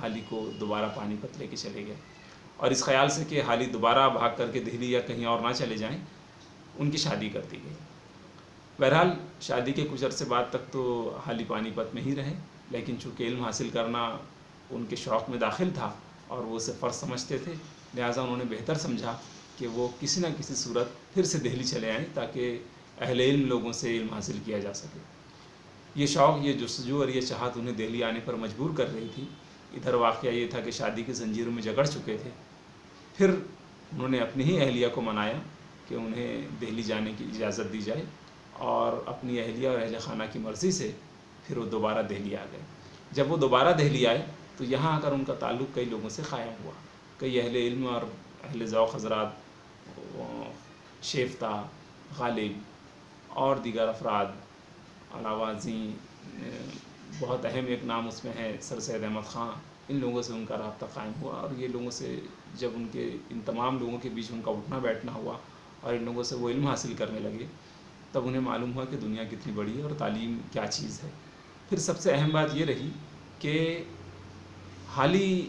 حالی کو دوبارہ پانی پت لے کے چلے گئے، اور اس خیال سے کہ حالی دوبارہ بھاگ کر کے دہلی یا کہیں اور نہ چلے جائیں، ان کی شادی کر دی گئی۔ بہرحال شادی کے کچھ عرصے بعد تک تو حالی پانی پت میں ہی رہے، لیکن چونکہ علم حاصل کرنا ان کے شوق میں داخل تھا اور وہ اسے فرض سمجھتے تھے، لہٰذا انہوں نے بہتر سمجھا کہ وہ کسی نہ کسی صورت پھر سے دہلی چلے آئیں تاکہ اہل علم لوگوں سے علم حاصل کیا جا سکے۔ یہ شوق، یہ جستجو اور یہ چاہت انہیں دہلی آنے پر مجبور کر رہی تھی۔ ادھر واقعہ یہ تھا کہ شادی کی زنجیروں میں جکڑ چکے تھے، پھر انہوں نے اپنی ہی اہلیہ کو منایا کہ انہیں دہلی جانے کی اجازت دی جائے، اور اپنی اہلیہ اور اہل خانہ کی مرضی سے پھر وہ دوبارہ دہلی آ گئے۔ جب وہ دوبارہ دہلی آئے تو یہاں آ کر ان کا تعلق کئی لوگوں سے قائم ہوا۔ کئی اہل علم اور اہل ذوق حضرات، شیفتہ، غالب اور دیگر افراد، علاوہ ازیں بہت اہم ایک نام اس میں ہے سر سید احمد خان، ان لوگوں سے ان کا رابطہ قائم ہوا، اور یہ لوگوں سے جب ان تمام لوگوں کے بیچ ان کا اٹھنا بیٹھنا ہوا اور ان لوگوں سے وہ علم حاصل کرنے لگے، تب انہیں معلوم ہوا کہ دنیا کتنی بڑی ہے اور تعلیم کیا چیز ہے۔ پھر سب سے اہم بات یہ رہی کہ حالی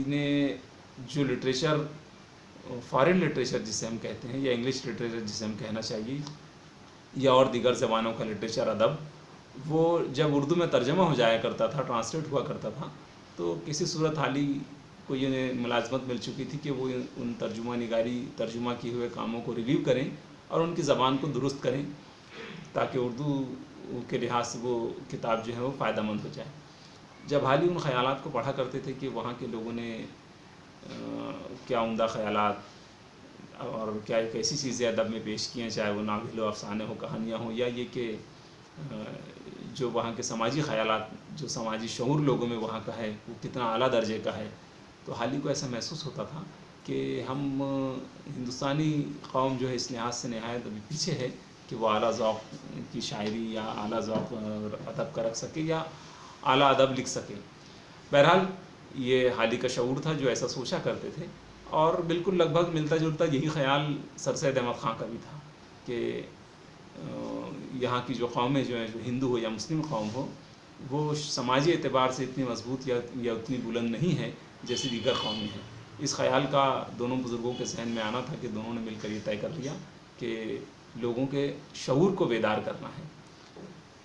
نے جو لٹریچر، فارن لٹریچر جسے ہم کہتے ہیں، یا انگلش لٹریچر جسے ہم کہنا چاہیے، یا اور دیگر زبانوں کا لٹریچر، ادب، وہ جب اردو میں ترجمہ ہو جایا کرتا تھا، ٹرانسلیٹ ہوا کرتا تھا، تو کسی صورت حالی کو یہ ملازمت مل چکی تھی کہ وہ ان ترجمہ کیے ہوئے کاموں کو ریویو کریں اور ان کی زبان کو درست کریں تاکہ اردو کے لحاظ سے وہ کتاب جو ہے وہ فائدہ مند ہو جائے۔ جب حالی ان خیالات کو پڑھا کرتے تھے کہ وہاں کے لوگوں نے کیا عمدہ خیالات اور کیا ایک ایسی چیزیں ادب میں پیش کی ہیں، چاہے وہ ناول و افسانے ہو، کہانیاں ہوں، یا یہ کہ جو وہاں کے سماجی خیالات، جو سماجی شعور لوگوں میں وہاں کا ہے، وہ کتنا اعلیٰ درجے کا ہے، تو حالی کو ایسا محسوس ہوتا تھا کہ ہم ہندوستانی قوم جو ہے اس لحاظ سے نہایت ابھی پیچھے ہے کہ وہ اعلیٰ ذوق کی شاعری یا اعلیٰ ذوق ادب کا رکھ سکے یا اعلیٰ ادب لکھ سکے۔ بہرحال یہ حالی کا شعور تھا جو ایسا سوچا کرتے تھے، اور بالکل لگ بھگ ملتا جلتا یہی خیال سر سید احمد خان کا بھی تھا کہ یہاں کی جو قومیں جو ہیں، جو ہندو ہو یا مسلم قوم ہو، وہ سماجی اعتبار سے اتنی مضبوط یا اتنی بلند نہیں ہے جیسی دیگر قومیں ہیں۔ اس خیال کا دونوں بزرگوں کے ذہن میں آنا تھا کہ دونوں نے مل کر یہ طے کر لیا کہ لوگوں کے شعور کو بیدار کرنا ہے۔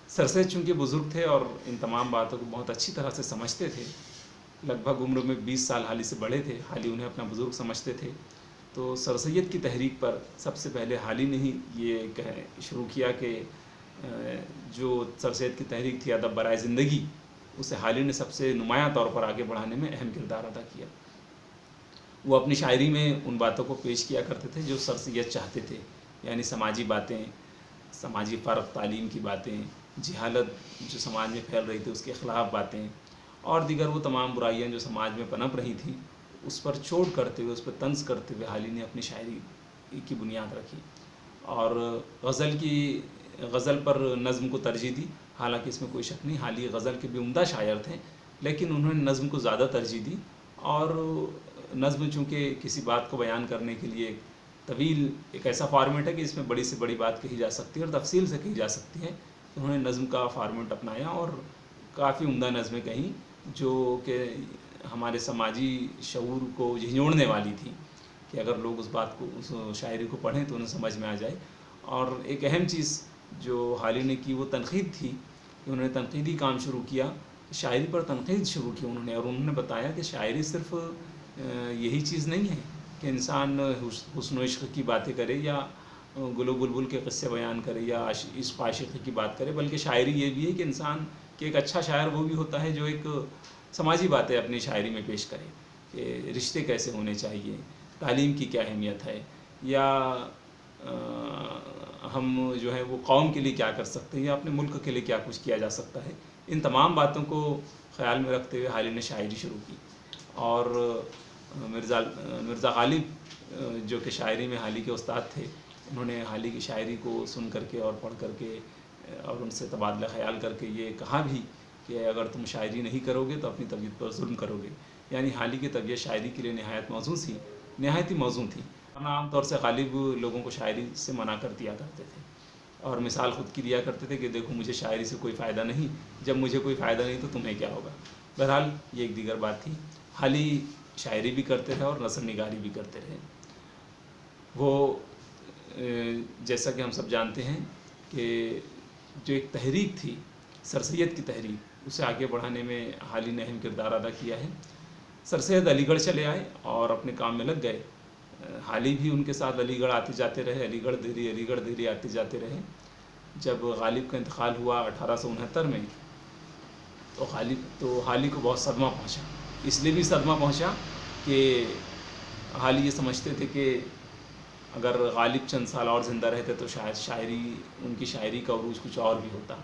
سر سید چونکہ بزرگ تھے اور ان تمام باتوں کو بہت اچھی طرح سے سمجھتے تھے، لگ بھگ عمر میں 20 سال حالی سے بڑے تھے، حالی انہیں اپنا بزرگ سمجھتے تھے، تو سر سید کی تحریک پر سب سے پہلے حالی نے ہی یہ شروع کیا کہ جو سر سید کی تحریک تھی ادب برائے زندگی، اسے حالی نے سب سے نمایاں طور پر آگے بڑھانے میں اہم کردار ادا کیا۔ وہ اپنی شاعری میں ان باتوں کو پیش کیا کرتے تھے جو سر سید چاہتے تھے، یعنی سماجی باتیں، سماجی فرق، تعلیم کی باتیں، جہالت جو سماج میں پھیل رہی تھی اس کے خلاف باتیں، اور دیگر وہ تمام برائیاں جو سماج میں پنپ رہی تھیں، اس پر چوٹ کرتے ہوئے، اس پر طنز کرتے ہوئے حالی نے اپنی شاعری کی بنیاد رکھی، اور غزل پر نظم کو ترجیح دی۔ حالانکہ اس میں کوئی شک نہیں، حالی غزل کے بھی عمدہ شاعر تھے، لیکن انہوں نے نظم کو زیادہ ترجیح دی، اور نظم چونکہ کسی بات کو بیان کرنے کے لیے طویل ایک ایسا فارمیٹ ہے کہ اس میں بڑی سے بڑی بات کہی جا سکتی ہے اور تفصیل سے کہی جا سکتی ہے، تو انہوں نے نظم کا فارمیٹ اپنایا اور کافی عمدہ نظمیں کہیں جو کہ ہمارے سماجی شعور کو جھنجھوڑنے والی تھی کہ اگر لوگ اس بات کو، اس شاعری کو پڑھیں تو انہیں سمجھ میں آ جائے۔ اور ایک اہم چیز جو حالی نے کی وہ تنقید تھی کہ انہوں نے تنقیدی کام شروع کیا، شاعری پر تنقید شروع کی انہوں نے، اور انہوں نے بتایا کہ شاعری صرف یہی چیز نہیں ہے کہ انسان حسن و عشق کی باتیں کرے یا گل و بلبل کے قصے بیان کرے یا عشق عاشقی کی بات کرے، بلکہ شاعری یہ بھی ہے کہ انسان کہ ایک اچھا شاعر وہ بھی ہوتا ہے جو ایک سماجی باتیں اپنی شاعری میں پیش کرے کہ رشتے کیسے ہونے چاہیے، تعلیم کی کیا اہمیت ہے، یا ہم جو ہے وہ قوم کے لیے کیا کر سکتے ہیں یا اپنے ملک کے لیے کیا کچھ کیا جا سکتا ہے۔ ان تمام باتوں کو خیال میں رکھتے ہوئے حالی نے شاعری شروع کی، اور مرزا غالب جو کہ شاعری میں حالی کے استاد تھے، انہوں نے حالی کی شاعری کو سن کر کے اور پڑھ کر کے اور ان سے تبادلہ خیال کر کے یہ کہا بھی کہ اگر تم شاعری نہیں کرو گے تو اپنی طبیعت پر ظلم کرو گے، یعنی حالی کی طبیعت شاعری کے لیے نہایت ہی موزوں تھی، ورنہ عام طور سے غالب لوگوں کو شاعری سے منع کر دیا کرتے تھے اور مثال خود کی دیا کرتے تھے کہ دیکھو مجھے شاعری سے کوئی فائدہ نہیں، جب مجھے کوئی فائدہ نہیں تو تمہیں کیا ہوگا۔ بہرحال یہ ایک دیگر بات تھی. حالی شاعری بھی کرتے رہے اور نثر نگاری بھی کرتے رہے. وہ جیسا کہ ہم سب جانتے ہیں کہ جو ایک تحریک تھی سر سید کی تحریک، اسے آگے بڑھانے میں حالی نے اہم کردار ادا کیا ہے. سر سید علی گڑھ چلے آئے اور اپنے کام میں لگ گئے. حالی بھی ان کے ساتھ علی گڑھ آتے جاتے رہے، علی گڑھ دہلی آتے جاتے رہے. جب غالب کا انتقال ہوا 1869 میں تو حالی کو بہت صدمہ پہنچا. اس لیے بھی صدمہ پہنچا کہ حالی یہ سمجھتے تھے کہ اگر غالب چند سال اور زندہ رہتے تو شاید ان کی شاعری کا عروج کچھ اور بھی ہوتا.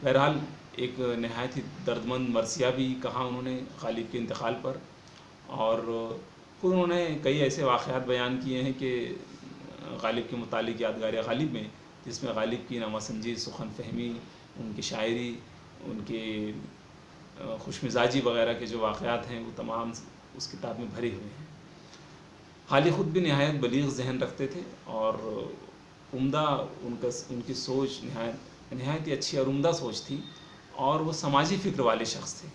بہرحال ایک نہایت ہی دردمند مرثیہ بھی کہا انہوں نے غالب کے انتقال پر، اور خود انہوں نے کئی ایسے واقعات بیان کیے ہیں کہ غالب کے متعلق یادگار غالب میں، جس میں غالب کی نامہ سنجی، سخن فہمی، ان کی شاعری، ان کے خوش مزاجی وغیرہ کے جو واقعات ہیں وہ تمام اس کتاب میں بھرے ہوئے ہیں. حالی خود بھی نہایت بلیغ ذہن رکھتے تھے اور عمدہ ان کی سوچ نہایت ہی اچھی اور عمدہ سوچ تھی، اور وہ سماجی فکر والے شخص تھے.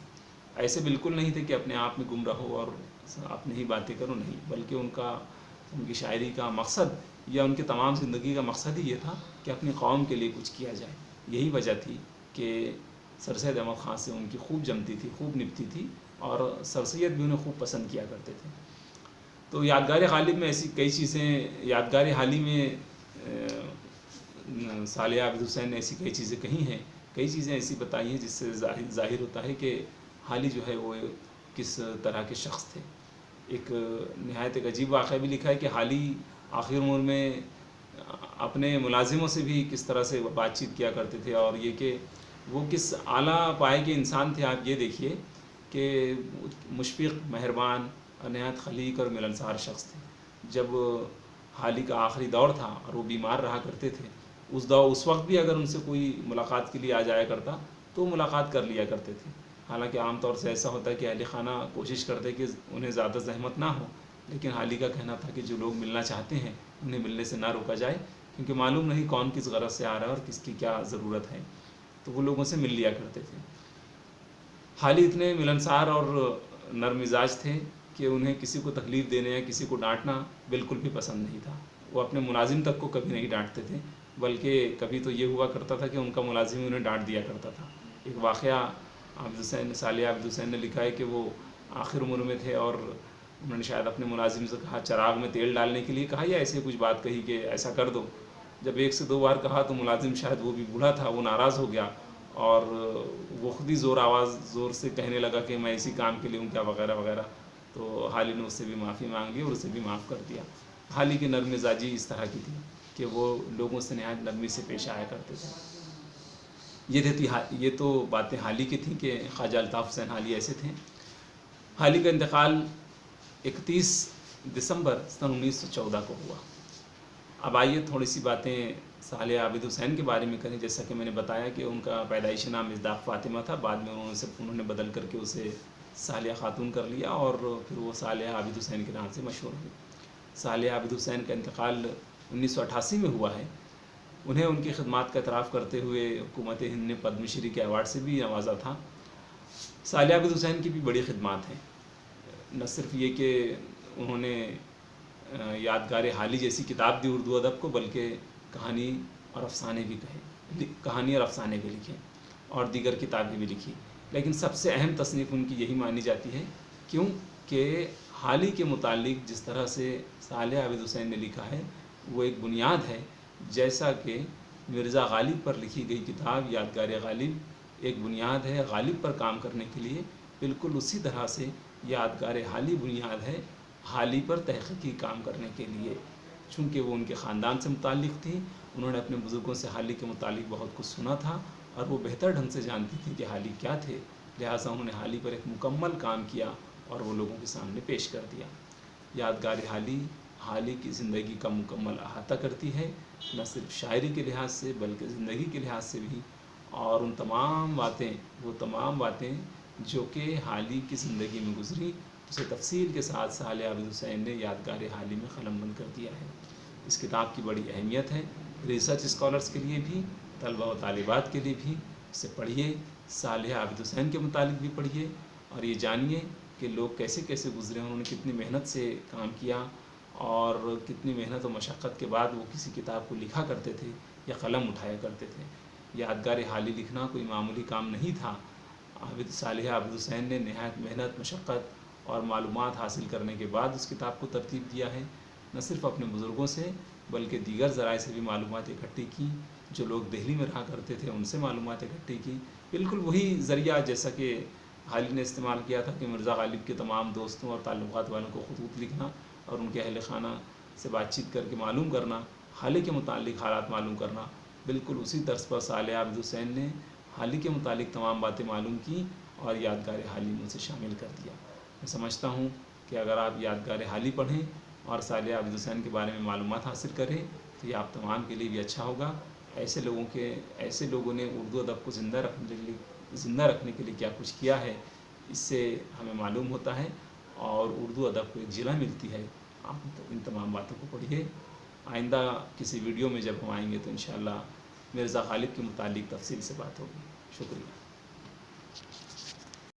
ایسے بالکل نہیں تھے کہ اپنے آپ میں گم رہو اور اپنی ہی باتیں کرو، نہیں، بلکہ ان کی شاعری کا مقصد یا ان کی تمام زندگی کا مقصد ہی یہ تھا کہ اپنی قوم کے لیے کچھ کیا جائے. یہی وجہ تھی کہ سر سید احمد خان سے ان کی خوب جمتی تھی، خوب نبھتی تھی، اور سر سید بھی انہیں خوب پسند کیا کرتے تھے. تو یادگار غالب میں ایسی کئی چیزیں، یادگار حالی میں صالح عابد حسین نے ایسی کئی چیزیں کہی ہیں، کئی چیزیں ایسی بتائی ہیں جس سے ظاہر ہوتا ہے کہ حالی جو ہے وہ کس طرح کے شخص تھے. ایک نہایت ایک عجیب واقعہ بھی لکھا ہے کہ حالی آخر عمر میں اپنے ملازموں سے بھی کس طرح سے بات چیت کیا کرتے تھے، اور یہ کہ وہ کس اعلیٰ پائے کے انسان تھے. آپ یہ دیکھیے کہ مشفق، مہربان اور نہایت خلیق اور ملنسار شخص تھے. جب حالی کا آخری دور تھا اور وہ بیمار رہا کرتے تھے، اس وقت بھی اگر ان سے کوئی ملاقات کے لیے آ جایا کرتا تو ملاقات کر لیا کرتے تھے. حالانکہ عام طور سے ایسا ہوتا ہے کہ اہل خانہ کوشش کرتے کہ انہیں زیادہ زحمت نہ ہو، لیکن حالی کا کہنا تھا کہ جو لوگ ملنا چاہتے ہیں انہیں ملنے سے نہ روکا جائے، کیونکہ معلوم نہیں کون کس غرض سے آ رہا ہے اور کس کی کیا ضرورت ہے. تو وہ لوگوں سے مل لیا کرتے تھے. حالی اتنے ملنسار اور نرم مزاج تھے کہ انہیں کسی کو تکلیف دینے یا کسی کو ڈانٹنا بالکل بھی پسند نہیں تھا. وہ اپنے ملازم تک کو کبھی نہیں ڈانٹتے تھے، بلکہ کبھی تو یہ ہوا کرتا تھا کہ ان کا ملازم انہیں ڈانٹ دیا کرتا تھا. ایک واقعہ صالح عابد حسین نے لکھا ہے کہ وہ آخر عمر میں تھے اور انہوں نے شاید اپنے ملازم سے کہا، چراغ میں تیل ڈالنے کے لیے کہا یا ایسے کچھ بات کہی کہ ایسا کر دو. جب 1 سے 2 بار کہا تو ملازم، شاید وہ بھی بوڑھا تھا، وہ ناراض ہو گیا اور وہ خود ہی زور سے کہنے لگا کہ میں اسی کام کے لیے ہوں کیا، وغیرہ وغیرہ. تو حالی نے اس سے بھی معافی مانگ لی اور اسے بھی معاف کر دیا. حالی کی نرم مزاجی اس طرح کی تھی کہ وہ لوگوں سے نہایت نرمی سے پیش آیا کرتے تھے. یہ تو باتیں حالی کی تھیں کہ خواجہ الطاف حسین حالی ایسے تھے. حالی کا انتقال 31 دسمبر سن 1914 کو ہوا. اب آئیے تھوڑی سی باتیں صالح عابد حسین کے بارے میں کریں. جیسا کہ میں نے بتایا کہ ان کا پیدائشی نام مصداق فاطمہ تھا، بعد میں انہوں نے بدل کر کے اسے صالحہ خاتون کر لیا اور پھر وہ صالح عابد حسین کے نام سے مشہور ہوئی. صالح عابد حسین کا انتقال 1988 میں ہوا ہے. انہیں ان کی خدمات کا اعتراف کرتے ہوئے حکومت ہند نے پدم شری کے ایوارڈ سے بھی نوازا تھا. صالح عابد حسین کی بھی بڑی خدمات ہیں. نہ صرف یہ کہ انہوں نے یادگار حالی جیسی کتاب دی اردو ادب کو، بلکہ کہانی اور افسانے بھی لکھے اور دیگر کتابیں بھی لکھی. لیکن سب سے اہم تصنیف ان کی یہی مانی جاتی ہے، کیوں کہ حالی کے متعلق جس طرح سے صالح عابد حسین نے لکھا ہے وہ ایک بنیاد ہے. جیسا کہ مرزا غالب پر لکھی گئی کتاب یادگار غالب ایک بنیاد ہے غالب پر کام کرنے کے لیے، بالکل اسی طرح سے یادگار حالی بنیاد ہے حالی پر تحقیقی کام کرنے کے لیے. چونکہ وہ ان کے خاندان سے متعلق تھی، انہوں نے اپنے بزرگوں سے حالی کے متعلق بہت کچھ سنا تھا اور وہ بہتر ڈھنگ سے جانتی تھی کہ حالی کیا تھے. لہٰذا انہوں نے حالی پر ایک مکمل کام کیا اور وہ لوگوں کے سامنے پیش کر دیا. یادگار حالی کی زندگی کا مکمل احاطہ کرتی ہے، نہ صرف شاعری کے لحاظ سے بلکہ زندگی کے لحاظ سے بھی، اور وہ تمام باتیں جو کہ حالی کی زندگی میں گزری اسے تفصیل کے ساتھ صالح عابد حسین نے یادگار حالی میں قلم بند کر دیا ہے. اس کتاب کی بڑی اہمیت ہے ریسرچ اسکالرس کے لیے بھی، طلبہ و طالبات کے لیے بھی. اسے پڑھیے، صالح عابد حسین کے متعلق بھی پڑھیے اور یہ جانیے کہ لوگ کیسے کیسے گزرے، انہوں نے کتنی محنت سے کام کیا اور کتنی محنت و مشقت کے بعد وہ کسی کتاب کو لکھا کرتے تھے یا قلم اٹھایا کرتے تھے۔ یادگار حالی لکھنا کوئی معمولی کام نہیں تھا۔ صالح عابد حسین نے نہایت محنت، مشقت اور معلومات حاصل کرنے کے بعد اس کتاب کو ترتیب دیا ہے۔ نہ صرف اپنے بزرگوں سے بلکہ دیگر ذرائع سے بھی معلومات اکٹھی کی، جو لوگ دہلی میں رہا کرتے تھے ان سے معلومات اکٹھی کی۔ بالکل وہی ذریعہ جیسا کہ حالی نے استعمال کیا تھا کہ مرزا غالب کے تمام دوستوں اور تعلقات والوں کو خطوط لکھنا اور ان کے اہل خانہ سے بات چیت کر کے معلوم کرنا، حالی کے متعلق حالات معلوم کرنا، بالکل اسی طرز پر صالح عابد حسین نے حالی کے متعلق تمام باتیں معلوم کی اور یادگار حالی میں اسے شامل کر دیا۔ میں سمجھتا ہوں کہ اگر آپ یادگار حالی پڑھیں اور صالح عابد حسین کے بارے میں معلومات حاصل کریں تو یہ آپ تمام کے لیے بھی اچھا ہوگا۔ ایسے لوگوں نے اردو ادب کو زندہ رکھنے کے لیے کیا کچھ کیا ہے، اس سے ہمیں معلوم ہوتا ہے اور اردو ادب کو ایک جلوہ ملتی ہے۔ آپ ان تمام باتوں کو پڑھیے۔ آئندہ کسی ویڈیو میں جب ہم آئیں گے تو انشاءاللہ مرزا غالب کے متعلق تفصیل سے بات ہوگی۔ شکریہ۔